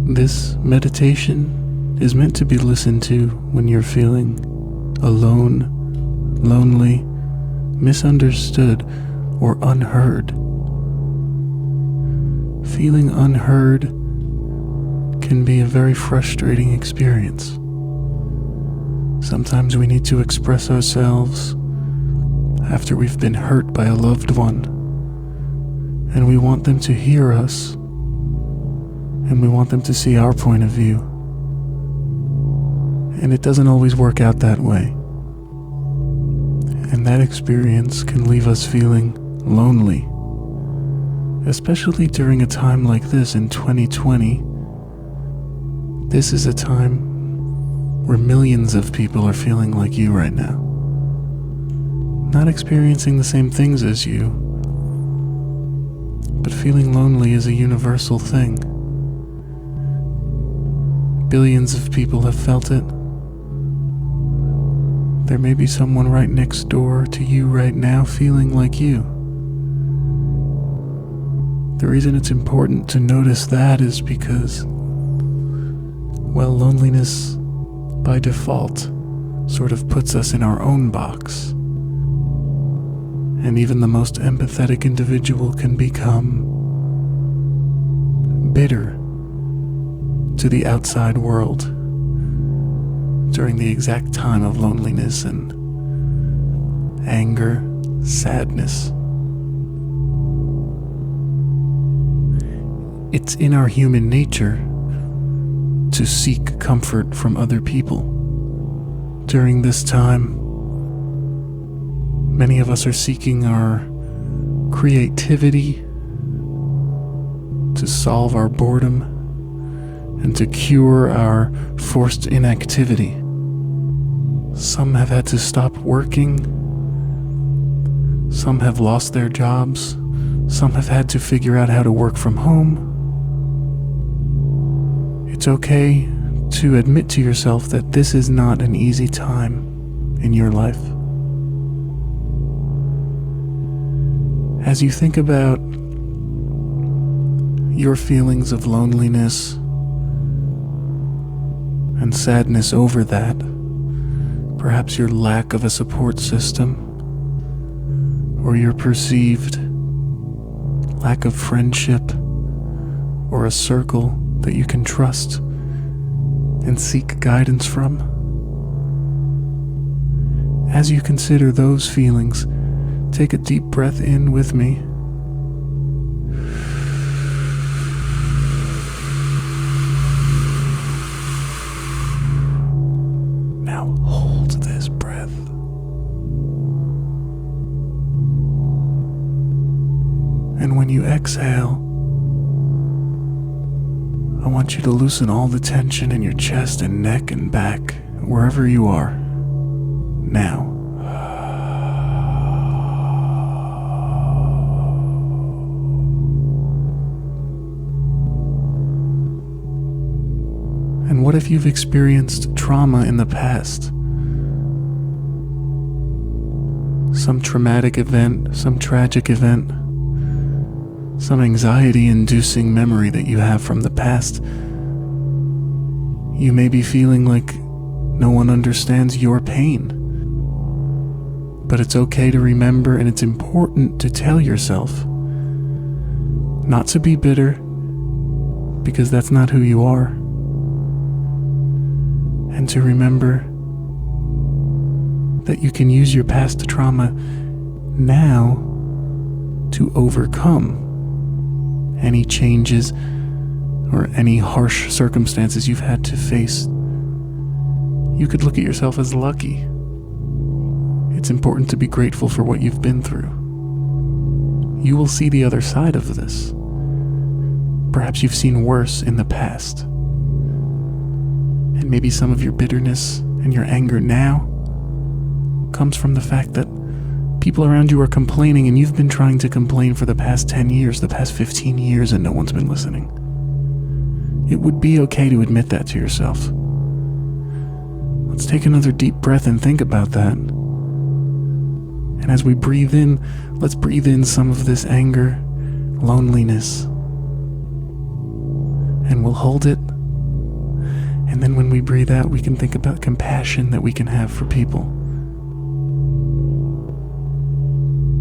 This meditation is meant to be listened to when you're feeling alone, lonely, misunderstood, or unheard. Feeling unheard can be a very frustrating experience. Sometimes we need to express ourselves after we've been hurt by a loved one, and we want them to hear us, and we want them to see our point of view. And it doesn't always work out that way. And that experience can leave us feeling lonely, especially during a time like this in 2020. This is a time where millions of people are feeling like you right now, not experiencing the same things as you, but feeling lonely is a universal thing. Billions of people have felt it. There may be someone right next door to you right now feeling like you. The reason it's important to notice that is because, well, loneliness by default sort of puts us in our own box. And even the most empathetic individual can become bitter to the outside world during the exact time of loneliness and anger, sadness. It's in our human nature to seek comfort from other people. During this time, many of us are seeking our creativity to solve our boredom and to cure our forced inactivity. Some have had to stop working. Some have lost their jobs. Some have had to figure out how to work from home. It's okay to admit to yourself that this is not an easy time in your life. As you think about your feelings of loneliness and sadness over that, perhaps your lack of a support system, or your perceived lack of friendship, or a circle that you can trust and seek guidance from. As you consider those feelings, take a deep breath in with me. Now hold this breath. And when you exhale, I want you to loosen all the tension in your chest and neck and back, wherever you are. Now. And what if you've experienced trauma in the past? Some traumatic event, some tragic event, some anxiety-inducing memory that you have from the past. You may be feeling like no one understands your pain. But it's okay to remember, and it's important to tell yourself not to be bitter, because that's not who you are. And to remember that you can use your past trauma now to overcome any changes or any harsh circumstances you've had to face. You could look at yourself as lucky. It's important to be grateful for what you've been through. You will see the other side of this. Perhaps you've seen worse in the past. And maybe some of your bitterness and your anger now comes from the fact that people around you are complaining, and you've been trying to complain for the past 10 years, the past 15 years, and no one's been listening. It would be okay to admit that to yourself. Let's take another deep breath and think about that. And as we breathe in, let's breathe in some of this anger, loneliness, and we'll hold it And then when we breathe out, we can think about compassion that we can have for people.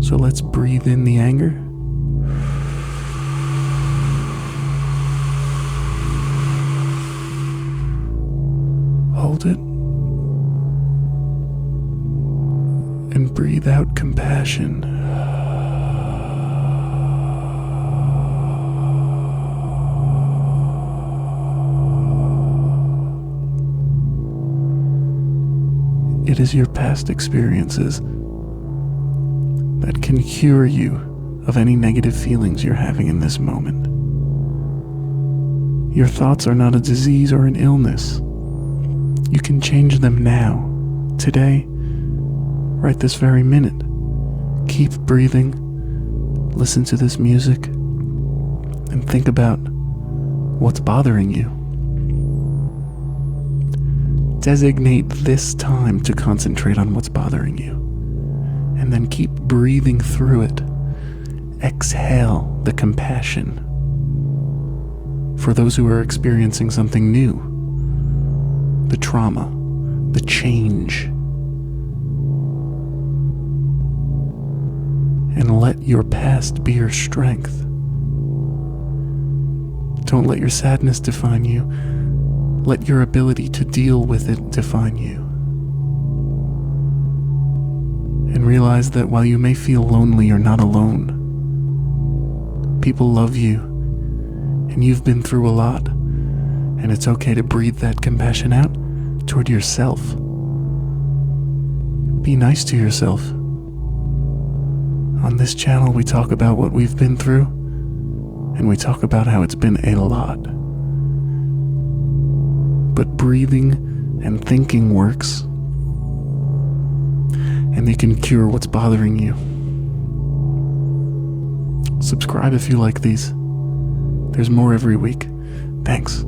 So let's breathe in the anger. Hold it. And breathe out compassion. It is your past experiences that can cure you of any negative feelings you're having in this moment. Your thoughts are not a disease or an illness. You can change them now, today, right this very minute. Keep breathing, listen to this music, and think about what's bothering you. Designate this time to concentrate on what's bothering you, and then keep breathing through it. Exhale the compassion for those who are experiencing something new, the trauma, the change. And let your past be your strength. Don't let your sadness define you. Let your ability to deal with it define you. And realize that while you may feel lonely, you're not alone. People love you, and you've been through a lot, and it's okay to breathe that compassion out toward yourself. Be nice to yourself. On this channel, we talk about what we've been through, and we talk about how it's been a lot. But breathing and thinking works, and they can cure what's bothering you. Subscribe if you like these. There's more every week. Thanks.